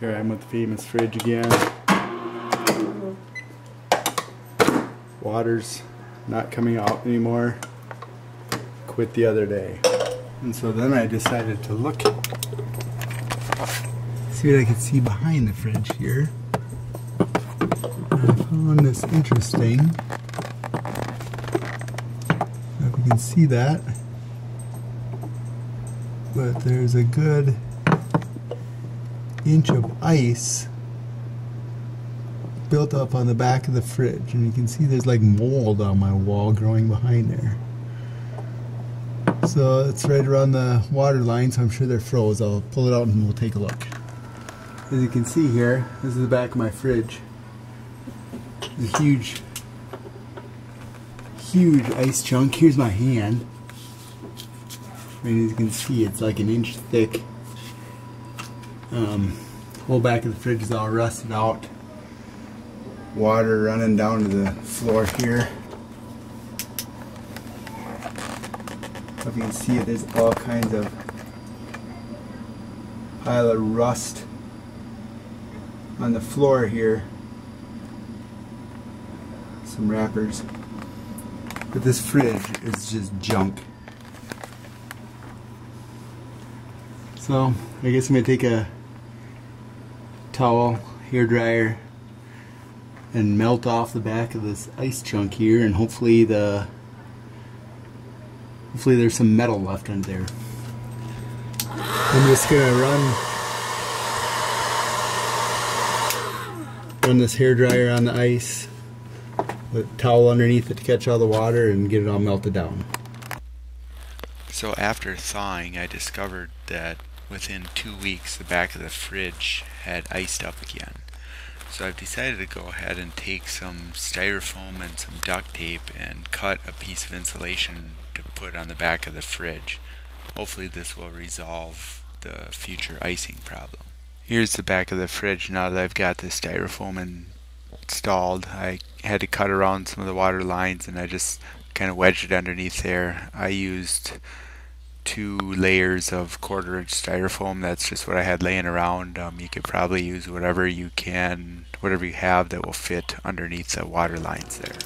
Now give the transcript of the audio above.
Here I am with the famous fridge again. Water's not coming out anymore. Quit the other day. And so then I decided to look, see what I could see behind the fridge here. I found this interesting. I don't know if you can see that, but there's a good inch of ice built up on the back of the fridge, and you can see there's like mold on my wall growing behind there. So it's right around the water line, so I'm sure they're froze. I'll pull it out and we'll take a look. As you can see here, this is the back of my fridge. There's a huge ice chunk. Here's my hand. And as you can see, it's like an inch thick. Whole back of the fridge is all rusted out. Water running down to the floor here. If you can see it, there's all kinds of pile of rust on the floor here. Some wrappers. But this fridge is just junk. So I guess I'm going to take a towel, hair dryer, and melt off the back of this ice chunk here, and hopefully there's some metal left in there. I'm just gonna run this hair dryer on the ice with a towel underneath it to catch all the water and get it all melted down. So after thawing, I discovered that within 2 weeks the back of the fridge had iced up again. So I've decided to go ahead and take some styrofoam and some duct tape and cut a piece of insulation to put on the back of the fridge. Hopefully this will resolve the future icing problem. Here's the back of the fridge now that I've got the styrofoam installed. I had to cut around some of the water lines and I just kind of wedged it underneath there. I used 2 layers of 1/4 inch styrofoam. That's just what I had laying around. You could probably use whatever you have that will fit underneath the water lines there.